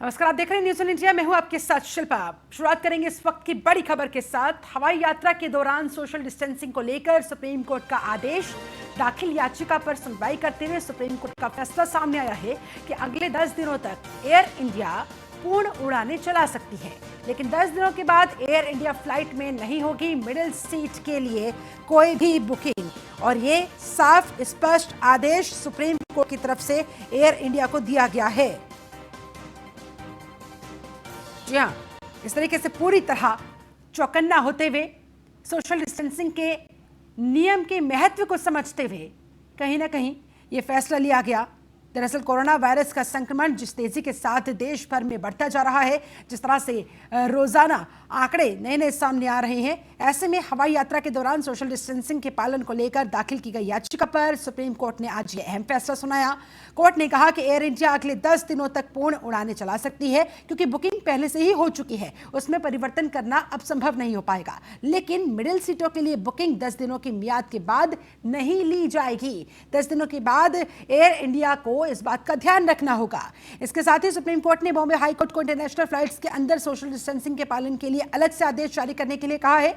नमस्कार, आप देख रहे हैं न्यूज़ ऑन इंडिया। मैं हूं आपके साथ शिल्पा। शुरुआत करेंगे इस वक्त की बड़ी खबर के साथ। हवाई यात्रा के दौरान सोशल डिस्टेंसिंग को लेकर सुप्रीम कोर्ट का आदेश। दाखिल याचिका पर सुनवाई करते हुए सुप्रीम कोर्ट का फैसला सामने आया है कि अगले 10 दिनों तक एयर इंडिया पूर्ण उड़ानें चला सकती है, लेकिन 10 दिनों के बाद एयर इंडिया फ्लाइट में नहीं होगी मिडिल सीट के लिए कोई भी बुकिंग। और ये साफ स्पष्ट आदेश सुप्रीम कोर्ट की तरफ से एयर इंडिया को दिया गया है। जी हाँ, इस तरीके से पूरी तरह चौकन्ना होते हुए, सोशल डिस्टेंसिंग के नियम के महत्व को समझते हुए कहीं ना कहीं ये फैसला लिया गया। दरअसल कोरोना वायरस का संक्रमण जिस तेजी के साथ देश भर में बढ़ता जा रहा है, जिस तरह से रोजाना आंकड़े नए नए सामने आ रहे हैं, ऐसे में हवाई यात्रा के दौरान सोशल डिस्टेंसिंग के पालन को लेकर दाखिल की गई याचिका पर सुप्रीम कोर्ट ने आज ये अहम फैसला सुनाया। कोर्ट ने कहा कि एयर इंडिया अगले 10 दिनों तक पूर्ण उड़ानें चला सकती है, क्योंकि बुकिंग पहले से ही हो चुकी है, उसमें परिवर्तन करना अब संभव नहीं हो पाएगा। लेकिन मिडिल सीटों के लिए बुकिंग 10 दिनों की मियाद के बाद नहीं ली जाएगी। 10 दिनों के बाद एयर इंडिया को इस बात का ध्यान रखना होगा। इसके साथ ही सुप्रीम कोर्ट ने बॉम्बे हाई कोर्ट को इंटरनेशनल फ्लाइट्स के अंदर सोशल डिस्टेंसिंग के पालन के लिए अलग से आदेश जारी करने के लिए कहा है।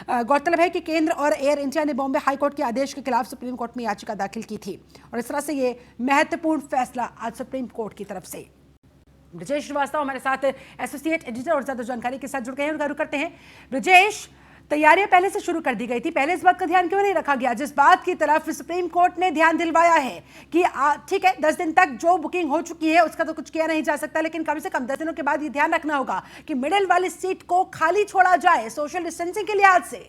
गौरतलब है कि केंद्र और एयर इंडिया ने बॉम्बे हाई कोर्ट के आदेश के खिलाफ सुप्रीम कोर्ट में याचिका दाखिल की थी, और इस तरह से ये महत्वपूर्ण फैसला आज सुप्रीम कोर्ट की तरफ से। ब्रजेश श्रीवास्तव हमारे साथ एसोसिएट एडिटर और ज्यादा जानकारी के साथ जुड़ गए हैं, उनका रुख करते हैं। ब्रजेश, तैयारियां पहले से शुरू कर दी गई थी, पहले इस बात का ध्यान क्यों नहीं रखा गया, जिस बात की तरफ सुप्रीम कोर्ट ने ध्यान दिलवाया है कि ठीक है 10 दिन तक जो बुकिंग हो चुकी है उसका तो कुछ किया नहीं जा सकता, लेकिन कम से कम 10 दिनों के बाद ये ध्यान रखना होगा कि मिडिल वाली सीट को खाली छोड़ा जाए सोशल डिस्टेंसिंग के लिहाज से।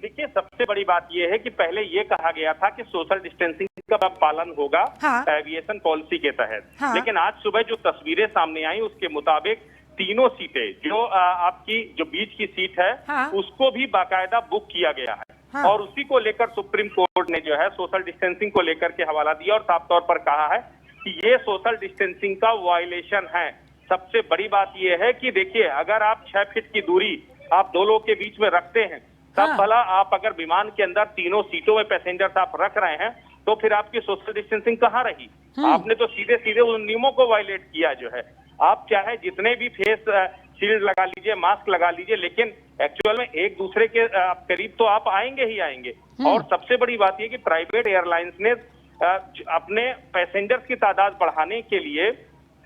देखिए, सबसे बड़ी बात यह है कि पहले ये कहा गया था कि सोशल डिस्टेंसिंग का पालन होगा एविएशन पॉलिसी के तहत, लेकिन आज सुबह जो तस्वीरें सामने आई उसके मुताबिक तीनों सीटें जो आपकी जो बीच की सीट है उसको भी बाकायदा बुक किया गया है। और उसी को लेकर सुप्रीम कोर्ट ने जो है सोशल डिस्टेंसिंग को लेकर के हवाला दिया और साफ तौर पर कहा है कि ये सोशल डिस्टेंसिंग का वायलेशन है। सबसे बड़ी बात यह है कि देखिए, अगर आप 6 फीट की दूरी आप दो लोग के बीच में रखते हैं, तब भला आप अगर विमान के अंदर तीनों सीटों में पैसेंजर्स आप रख रहे हैं तो फिर आपकी सोशल डिस्टेंसिंग कहाँ रही? आपने तो सीधे सीधे उन नियमों को वायलेट किया जो है। आप चाहे जितने भी फेस शील्ड लगा लीजिए, मास्क लगा लीजिए, लेकिन एक्चुअल में एक दूसरे के करीब तो आप आएंगे ही आएंगे। और सबसे बड़ी बात यह कि प्राइवेट एयरलाइंस ने अपने पैसेंजर्स की तादाद बढ़ाने के लिए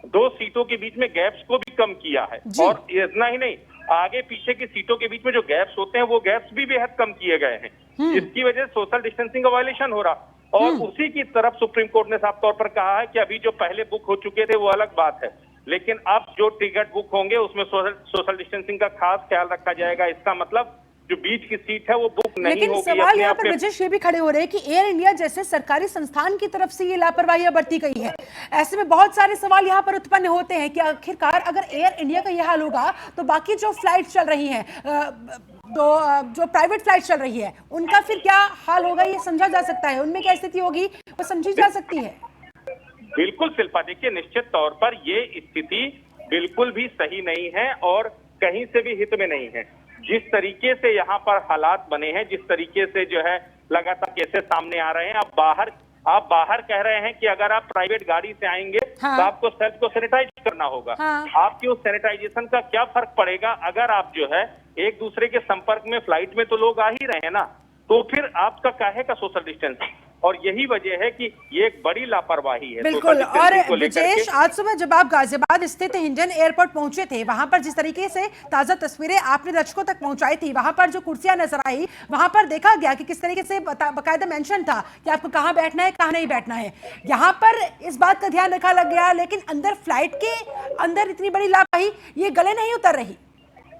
2 सीटों के बीच में गैप्स को भी कम किया है। और इतना ही नहीं, आगे पीछे की सीटों के बीच में जो गैप्स होते हैं वो गैप्स भी बेहद कम किए गए हैं, जिसकी वजह से सोशल डिस्टेंसिंग का वायलेशन हो रहा। और उसी की तरफ सुप्रीम कोर्ट ने साफ तौर पर कहा है कि अभी जो पहले बुक हो चुके थे वो अलग बात है, लेकिन अब जो टिकट बुक होंगे उसमें सोशल डिस्टेंसिंग का खास ख्याल रखा जाएगा। इसका मतलब जो बीच की सीट है वो बुक नहीं होगी। लेकिन सवाल यहाँ पर ब्रजेश ये भी खड़े हो रहे हैं कि एयर इंडिया जैसे सरकारी संस्थान की तरफ से ये लापरवाही बरती गई है। ऐसे में बहुत सारे सवाल यहाँ पर उत्पन्न होते हैं कि आखिरकार अगर एयर इंडिया का यह हाल होगा तो बाकी जो फ्लाइट चल रही हैं, जो प्राइवेट फ्लाइट चल रही है, उनका फिर क्या हाल होगा, ये समझा जा सकता है। उनमें क्या स्थिति होगी वो समझी जा सकती है। बिल्कुल शिल्पा, देखिए निश्चित तौर पर ये स्थिति बिल्कुल भी सही नहीं है और कहीं से भी हित में नहीं है। जिस तरीके से यहाँ पर हालात बने हैं, जिस तरीके से जो है लगातार केसेस सामने आ रहे हैं, आप बाहर कह रहे हैं कि अगर आप प्राइवेट गाड़ी से आएंगे तो आपको सेल्फ को सैनिटाइज करना होगा। आपकी उस सैनिटाइजेशन का क्या फर्क पड़ेगा अगर आप जो है एक दूसरे के संपर्क में, फ्लाइट में तो लोग आ ही रहे हैं ना, तो फिर आपका काहे का सोशल डिस्टेंसिंग? और यही वजह है कि ये एक बड़ी लापरवाही है। बिल्कुल। और ब्रजेश, आज सुबह जब आप गाजियाबाद स्थित हिंडन एयरपोर्ट पहुंचे थे, वहां पर जिस तरीके से ताजा तस्वीरें आपने दर्शकों तक पहुंचाई थी, वहां पर जो कुर्सियां नजर आई, वहां पर देखा गया कि किस तरीके से बाकायदा मेंशन था कि आपको कहां बैठना है, कहां नहीं बैठना है। यहाँ पर इस बात का ध्यान रखा लग गया, लेकिन अंदर फ्लाइट के अंदर इतनी बड़ी लापरवाही ये गले नहीं उतर रही।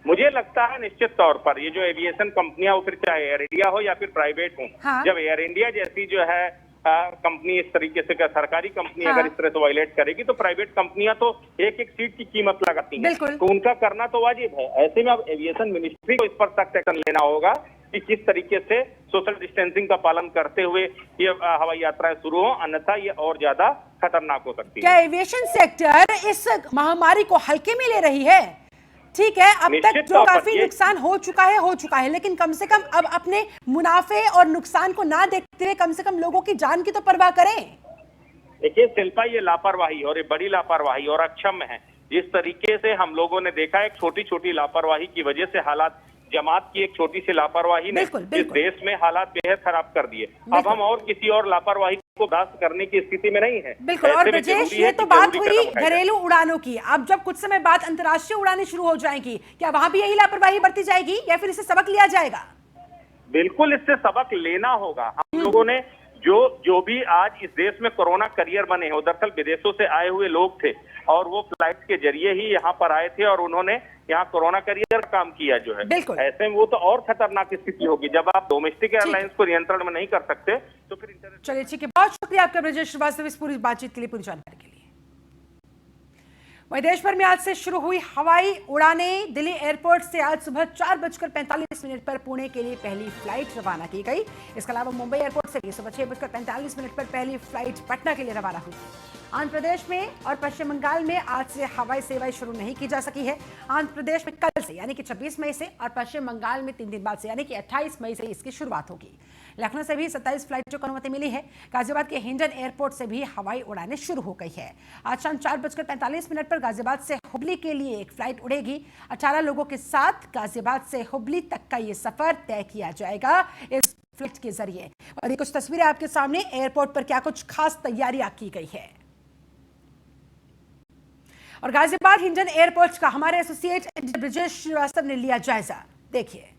मुझे लगता है निश्चित तौर पर ये जो एविएशन कंपनियां हो, फिर चाहे एयर इंडिया हो या फिर प्राइवेट हो, जब एयर इंडिया जैसी जो है कंपनी इस तरीके से सरकारी कंपनी अगर इस तरह से वायलेट करेगी तो प्राइवेट कंपनियां तो एक एक सीट की कीमत लगाती हैं, तो उनका करना तो वाजिब है। ऐसे में अब एविएशन मिनिस्ट्री को इस पर सख्त एक्शन लेना होगा कि किस तरीके से सोशल डिस्टेंसिंग का पालन करते हुए ये हवाई यात्राएं शुरू हो, अन्यथा ये और ज्यादा खतरनाक हो सकती है। क्या एविएशन सेक्टर इस महामारी को हल्के में ले रही है? ठीक है, अब तक जो काफी नुकसान हो चुका है, लेकिन कम से कम अब अपने मुनाफे और नुकसान को ना देखते हुए कम से कम लोगों की जान की तो परवाह करें। देखिए शिल्पा, ये लापरवाही और ये बड़ी लापरवाही और अक्षम्य है। जिस तरीके से हम लोगों ने देखा, एक छोटी छोटी लापरवाही की वजह से हालात, जमात की एक छोटी सी लापरवाही ने इस देश में हालात बेहद खराब कर दिए। अब हम और किसी और लापरवाही को बर्दाश्त करने की स्थिति में नहीं है। बिल्कुल। और ब्रजेश, ये तो बात हुई घरेलू उड़ानों की। अब जब कुछ समय बाद अंतर्राष्ट्रीय उड़ानें शुरू हो जाएंगी, क्या वहां भी यही लापरवाही बरती जाएगी या फिर इससे सबक लिया जाएगा? बिल्कुल, इससे सबक लेना होगा। हम लोगों ने जो भी आज इस देश में कोरोना करियर बने हैं, दरअसल विदेशों से आए हुए लोग थे और वो फ्लाइट के जरिए ही यहाँ पर आए थे और उन्होंने यहाँ कोरोना करियर का काम किया जो है। ऐसे में वो तो और खतरनाक स्थिति होगी जब आप डोमेस्टिक एयरलाइंस को नियंत्रण में नहीं कर सकते तो फिर। चलिए ठीक है, बहुत शुक्रिया आपका ब्रजेश श्रीवास्तव इस पूरी बातचीत के लिए, पूरी जानकारी के लिए। वहीं देश भर में आज से शुरू हुई हवाई उड़ानें। दिल्ली एयरपोर्ट से आज सुबह 4:45 पर पुणे के लिए पहली फ्लाइट रवाना की गई। इसके अलावा मुंबई एयरपोर्ट से भी सुबह 6:45 पर पहली फ्लाइट पटना के लिए रवाना हुई। आंध्र प्रदेश में और पश्चिम बंगाल में आज से हवाई सेवाएं शुरू नहीं की जा सकी है। आंध्र प्रदेश में कल से यानी कि 26 मई से और पश्चिम बंगाल में 3 दिन बाद से यानी कि 28 मई से इसकी शुरुआत होगी। लखनऊ से भी 27 फ्लाइटों को अनुमति मिली है। गाजियाबाद के हिंडन एयरपोर्ट से भी हवाई उड़ानें शुरू हो गई है। आज शाम 4:45 पर गाजियाबाद से हुबली के लिए एक फ्लाइट उड़ेगी। 18 लोगों के साथ गाजियाबाद से हुबली तक का ये सफर तय किया जाएगा इस फ्लाइट के जरिए। और ये कुछ तस्वीरें आपके सामने, एयरपोर्ट पर क्या कुछ खास तैयारियां की गई है। और गाजियाबाद हिंडन एयरपोर्ट का हमारे एसोसिएट ब्रजेश श्रीवास्तव ने लिया जायजा, देखिए।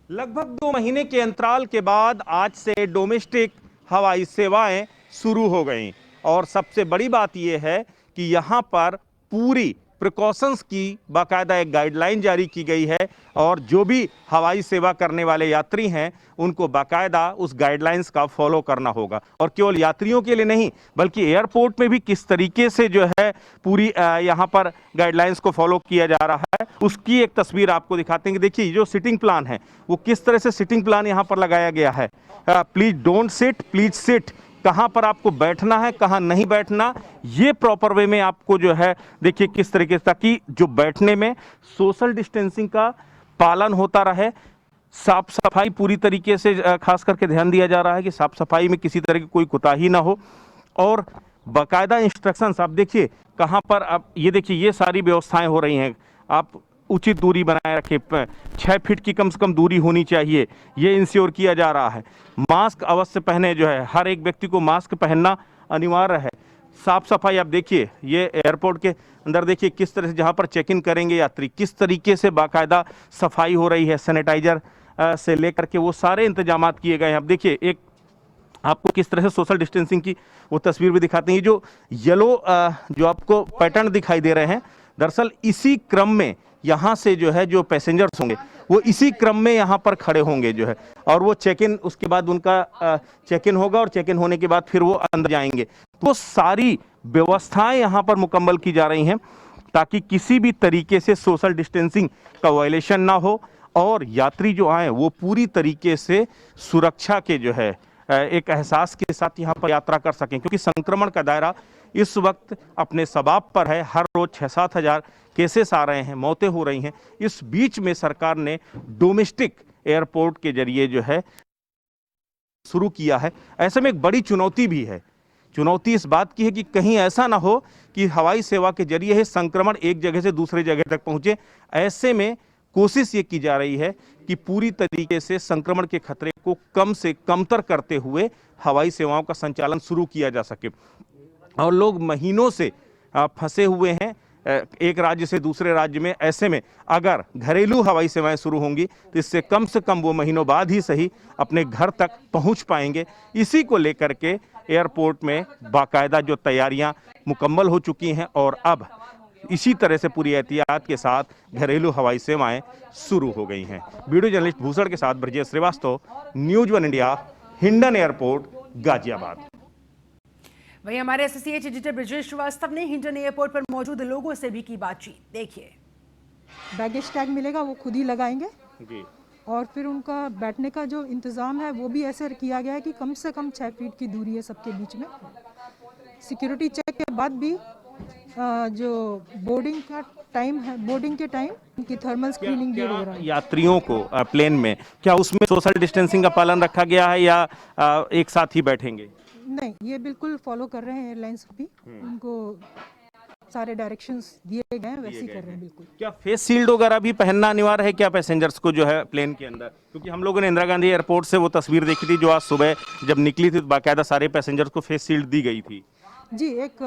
लगभग 2 महीने के अंतराल के बाद आज से डोमेस्टिक हवाई सेवाएं शुरू हो गईं और सबसे बड़ी बात यह है कि यहां पर पूरी प्रिकॉशंस की बाकायदा एक गाइडलाइन जारी की गई है और जो भी हवाई सेवा करने वाले यात्री हैं उनको बाकायदा उस गाइडलाइंस का फॉलो करना होगा। और केवल यात्रियों के लिए नहीं बल्कि एयरपोर्ट में भी किस तरीके से जो है पूरी यहाँ पर गाइडलाइंस को फॉलो किया जा रहा है उसकी एक तस्वीर आपको दिखाते हैं। देखिए जो सिटिंग प्लान है वो किस तरह से सिटिंग प्लान यहाँ पर लगाया गया है। Please don't sit, please sit, कहां पर आपको बैठना है कहां नहीं बैठना, ये प्रॉपर वे में आपको जो है देखिए किस तरीके से, ताकि जो बैठने में सोशल डिस्टेंसिंग का पालन होता रहे। साफ सफाई पूरी तरीके से खास करके ध्यान दिया जा रहा है कि साफ सफाई में किसी तरह की कोई कोताही ना हो और बाकायदा इंस्ट्रक्शंस आप देखिए कहां पर आप ये देखिए ये सारी व्यवस्थाएं हो रही हैं। आप उचित दूरी बनाए रखें, 6 फीट की कम से कम दूरी होनी चाहिए, ये इंश्योर किया जा रहा है। मास्क अवश्य पहने, जो है हर एक व्यक्ति को मास्क पहनना अनिवार्य है। साफ सफाई आप देखिए ये एयरपोर्ट के अंदर देखिए किस तरह से जहाँ पर चेक इन करेंगे यात्री किस तरीके से बाकायदा सफाई हो रही है, सैनिटाइजर से लेकर के वो सारे इंतजाम किए गए हैं। अब देखिए एक आपको किस तरह से सोशल डिस्टेंसिंग की वो तस्वीर भी दिखाते हैं। जो येलो जो आपको पैटर्न दिखाई दे रहे हैं, दरअसल इसी क्रम में यहाँ से जो है जो पैसेंजर्स होंगे वो इसी क्रम में यहाँ पर खड़े होंगे जो है और वो चेक इन, उसके बाद उनका चेक इन होगा और चेक इन होने के बाद फिर वो अंदर जाएंगे। तो सारी व्यवस्थाएं यहाँ पर मुकम्मल की जा रही हैं ताकि किसी भी तरीके से सोशल डिस्टेंसिंग का वायलेशन ना हो और यात्री जो आए वो पूरी तरीके से सुरक्षा के जो है एक एहसास के साथ यहाँ पर यात्रा कर सकें, क्योंकि संक्रमण का दायरा इस वक्त अपने सबाब पर है। हर रोज 6-7 हज़ार केसेस आ रहे हैं, मौतें हो रही हैं। इस बीच में सरकार ने डोमेस्टिक एयरपोर्ट के जरिए जो है शुरू किया है। ऐसे में एक बड़ी चुनौती भी है। चुनौती इस बात की है कि कहीं ऐसा ना हो कि हवाई सेवा के जरिए ही संक्रमण एक जगह से दूसरी जगह तक पहुंचे। ऐसे में कोशिश ये की जा रही है कि पूरी तरीके से संक्रमण के खतरे को कम से कमतर करते हुए हवाई सेवाओं का संचालन शुरू किया जा सके। और लोग महीनों से फंसे हुए हैं एक राज्य से दूसरे राज्य में। ऐसे में अगर घरेलू हवाई सेवाएं शुरू होंगी तो इससे कम से कम वो महीनों बाद ही सही अपने घर तक पहुंच पाएंगे। इसी को लेकर के एयरपोर्ट में बाकायदा जो तैयारियां मुकम्मल हो चुकी हैं और अब इसी तरह से पूरी एहतियात के साथ घरेलू हवाई सेवाएं शुरू हो गई हैं। वीडियो जर्नलिस्ट भूषण के साथ Brajesh Shrivastava, news 1 India, Hindon airport, Ghaziabad. वही हमारे एसोसिएट एडिटर ब्रजेश श्रीवास्तव ने हिंडन एयरपोर्ट पर मौजूद लोगों से भी की बातचीत, देखिए। बैगेज टैग मिलेगा वो खुद ही लगाएंगे जी। और फिर उनका बैठने का जो इंतज़ाम है वो भी ऐसे किया गया है कि कम से कम 6 फीट की दूरी है सबके बीच में। सिक्योरिटी चेक के बाद भी जो बोर्डिंग का टाइम है, बोर्डिंग के टाइम उनकी थर्मल स्क्रीनिंग भी हो रहा है। यात्रियों को प्लेन में क्या उसमें सोशल डिस्टेंसिंग का पालन रखा गया है या एक साथ ही बैठेंगे? नहीं, ये बिल्कुल फॉलो कर रहे हैं एयरलाइंस भी, उनको सारे डायरेक्शंस दिए गए हैं, वैसे ही कर रहे हैं बिल्कुल। क्या फेस शील्ड वगैरह भी पहनना अनिवार्य है क्या पैसेंजर्स को जो है प्लेन के अंदर? क्योंकि हम लोगों ने इंदिरा गांधी एयरपोर्ट से वो तस्वीर देखी थी जो आज सुबह जब निकली थी, तो बाकायदा सारे पैसेंजर्स को फेस शील्ड दी गई थी। जी, एक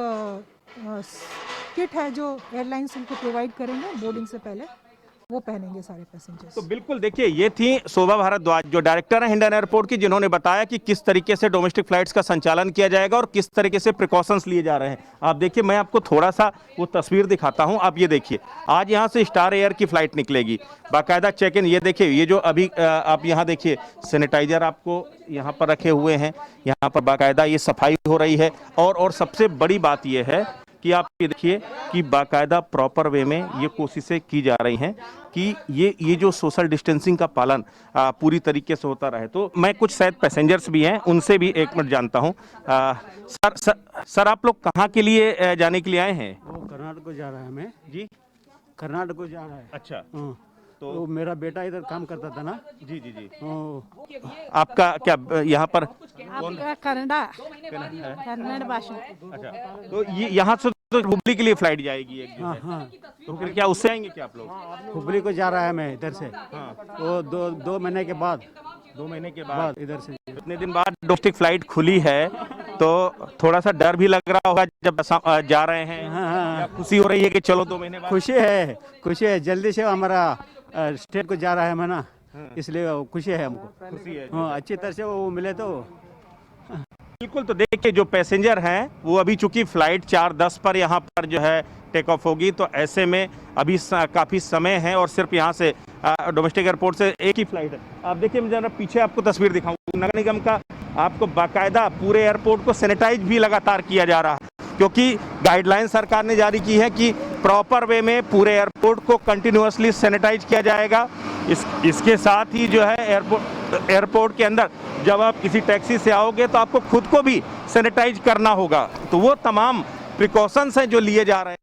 किट है जो एयरलाइंस उनको प्रोवाइड करेंगे बोर्डिंग से पहले, वो पहनेंगे सारे पैसेंजर्स। तो बिल्कुल देखिए, ये थी शोभा भारद्वाज जो डायरेक्टर है हिंडन एयरपोर्ट की, जिन्होंने बताया कि किस तरीके से डोमेस्टिक फ्लाइट्स का संचालन किया जाएगा और किस तरीके से प्रिकॉशंस लिए जा रहे हैं। आप देखिए, मैं आपको थोड़ा सा वो तस्वीर दिखाता हूं। आप ये देखिए, आज यहां से स्टार एयर की फ्लाइट निकलेगी, बाकायदा चेक इन। ये देखिए, ये जो अभी आप यहां देखिए सैनिटाइजर आपको यहां पर रखे हुए हैं, यहां पर बाकायदा ये सफाई हो रही है। और सबसे बड़ी बात ये है कि आप ये देखिए कि बाकायदा प्रॉपर वे में ये कोशिशें की जा रही हैं कि ये जो सोशल डिस्टेंसिंग का पालन पूरी तरीके से होता रहे। तो मैं कुछ शायद पैसेंजर्स भी हैं, उनसे भी एक मिनट जानता हूं। सर, आप लोग कहाँ के लिए जाने के लिए आए हैं? वो कर्नाटक को जा रहा है। हमें जी, कर्नाटक को जा रहा है। अच्छा, तो मेरा बेटा इधर काम करता था ना। जी जी जी। आपका क्या यहाँ पर कन्नड़ भाषा। अच्छा, तो ये यहाँ से तो हुबली के लिए फ्लाइट जाएगी एक जो है। हाँ, तो फिर क्या उससे आएंगे क्या आप लोग? हुबली को जा रहा है मैं इधर से। वो दो महीने के बाद 2 महीने के बाद इधर से। इतने दिन बाद डोमेस्टिक फ्लाइट खुली है, तो थोड़ा सा डर भी लग रहा होगा जब जा रहे हैं। हाँ, खुशी हो रही है कि चलो 2 महीने बाद। खुशी है जल्दी से हमारा स्टेट को जा रहा है मैं ना, इसलिए खुशी है हमको। खुशी है। हाँ, अच्छी तरह से वो मिले तो। बिल्कुल, तो देखिए जो पैसेंजर हैं वो अभी चूंकि फ्लाइट 4:10 पर यहाँ पर जो है टेक ऑफ होगी, तो ऐसे में अभी काफ़ी समय है और सिर्फ यहाँ से डोमेस्टिक एयरपोर्ट से एक ही फ्लाइट है। आप देखिए, मैं जरा पीछे आपको तस्वीर दिखाऊँ, नगर निगम का आपको बाकायदा पूरे एयरपोर्ट को सैनिटाइज भी लगातार किया जा रहा है, क्योंकि गाइडलाइन सरकार ने जारी की है कि प्रॉपर वे में पूरे एयरपोर्ट को कंटिन्यूअसली सैनिटाइज किया जाएगा। इसके साथ ही जो है एयरपोर्ट के अंदर जब आप किसी टैक्सी से आओगे तो आपको खुद को भी सैनिटाइज करना होगा। तो वो तमाम प्रिकॉशंस हैं जो लिए जा रहे हैं।